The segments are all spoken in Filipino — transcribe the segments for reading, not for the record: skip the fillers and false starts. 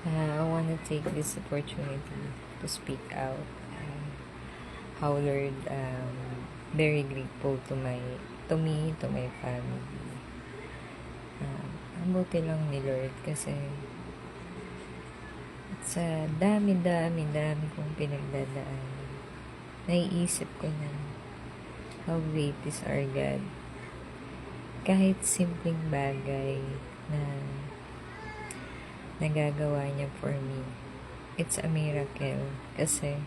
I want to take this opportunity to speak out how Lord very grateful to me, to my family. Ang buti lang ni Lord kasi sa dami kong pinagdadaan, naiisip ko na how great is our God. Kahit simpleng bagay na nagagawa niya for me, it's a miracle. Kasi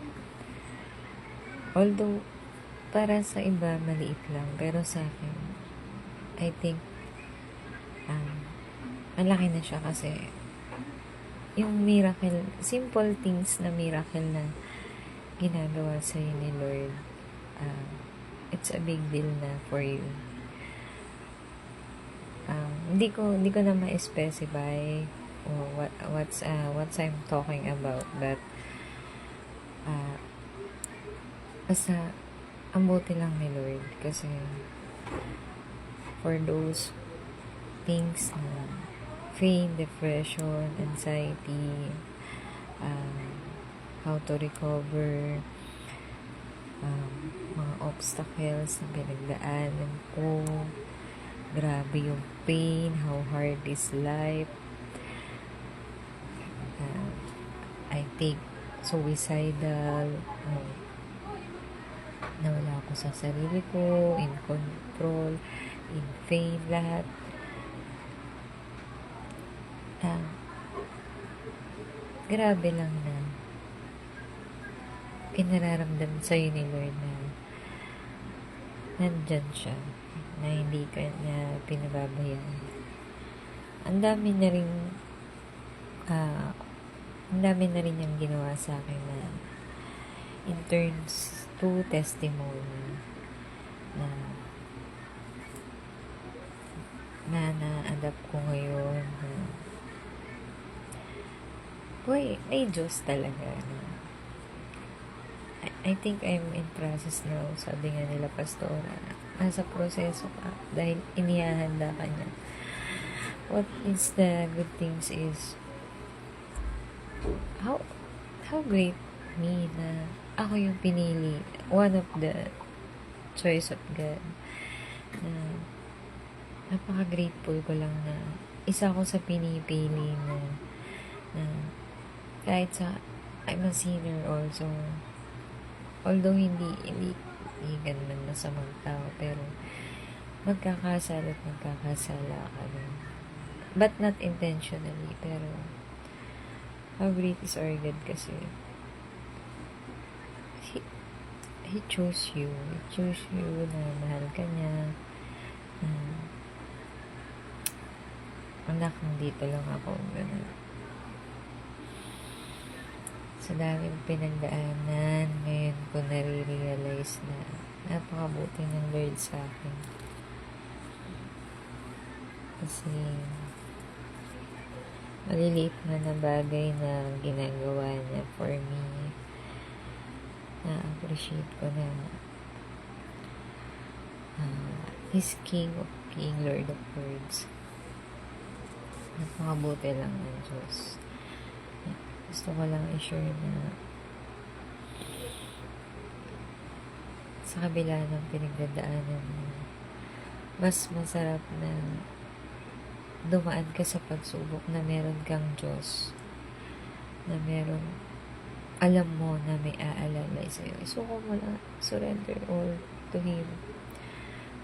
although para sa iba maliit lang, pero sa akin I think malaki na siya kasi yung miracle, simple things na miracle na ginagawa sa'yo ni Lord, it's a big deal na for you. Hindi ko na ma-specify what's I'm talking about, but basta ang buti lang ni Lord kasi for those things na pain, depression, anxiety, how to recover, mga obstacles na pinagdaanan ko, grabe yung pain, how hard is life, I think suicidal, nawala ako sa sarili ko, in control, in pain, lahat. Grabe lang na pinararamdam sa'yo ni Lord na nandyan siya, na hindi ka na pinababayaan. Ang dami na rin yung ginawa sa akin na in terms to testimony na na-adapt ko ngayon na may Diyos talaga na I think I'm in process now. Sabi nga nila pastora, nasa proseso ka dahil inihahanda ka niya. What is the good things is how great me na ako yung pinili, one of the choice of God, na napaka-grateful ko lang na isa ako sa pinipili na kahit sa I'm a sinner also, although hindi ganun na sa mga tao, pero magkakasala ka rin, but not intentionally. Pero how great is our God kasi He chose you na mahal ka niya, anak, dito lang ako, ganun. Sa daming pinagdaanan, ngayon ko nare-realize na napakabuti ng Lord sa akin. Kasi maliliit na bagay na ginagawa niya for me, na-appreciate ko na He's King of King, Lord of Lords. Napakabuti lang ng Diyos. Gusto ko lang i-share na sa kabila ng pinagdadaanan mo, mas masarap na dumaan ka sa pagsubok na meron kang Diyos, na meron, alam mo na may aalalay sa'yo. Isuko mo lang, surrender all to Him.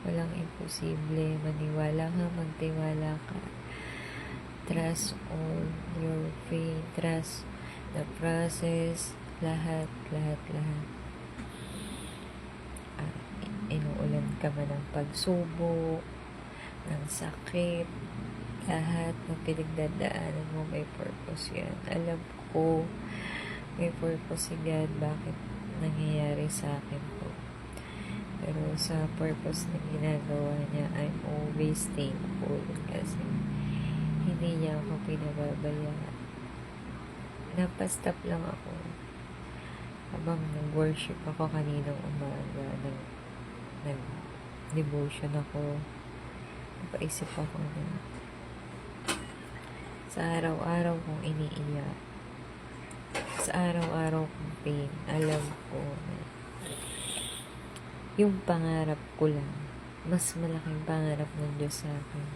Walang imposible. Maniwala ka, magtiwala ka. Trust all your faith. Trust the process. Lahat. Inuulan ka man ng pagsubok, ng sakit, lahat ng pinagdadaanan mo, may purpose yan. Alam ko, may purpose si God, bakit nangyayari sa akin po. Pero sa purpose na ginagawa niya, I'm always thankful kasi hindi niya ako pinababayaan. Napastop lang ako habang nag-worship ako kaninang umaga, nag-devotion ako, napaisip ako na sa araw-araw kong iniiyak, sa araw-araw kong pain, alam ko na yung pangarap ko lang, mas malaking pangarap ng Diyos sa akin.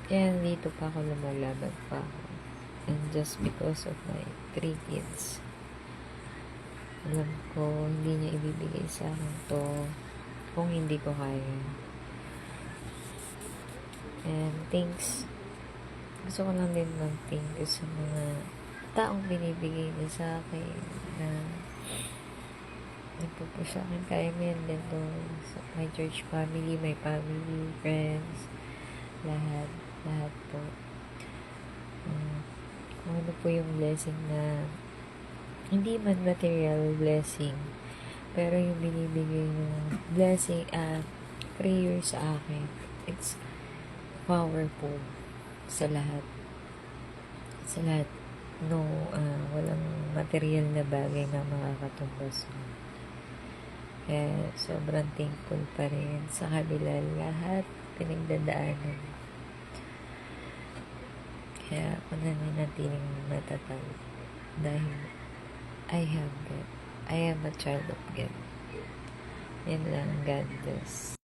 Kaya dito pa ako, lumalaban pa ako. And just because of my 3 kids, alam ko, hindi niya ibibigay sa akin to kung hindi ko kaya. And thanks. Gusto ko lang din mag-thank you sa mga taong binibigay niya sa akin na nagpupush sa akin. Kaya mo yan din to. My church family, my family, friends, lahat po. Kung ano po yung blessing na hindi man material blessing, pero yung binibigay ng blessing at prayer sa akin, it's powerful sa lahat. Sa lahat. No, walang material na bagay na makakatumbas mo. Kaya sobrang thankful pa rin sa kabila lahat pinagdadaanan. Kaya ako nananatiling matatag dahil I have God. I am a child of God. Yan lang, God bless.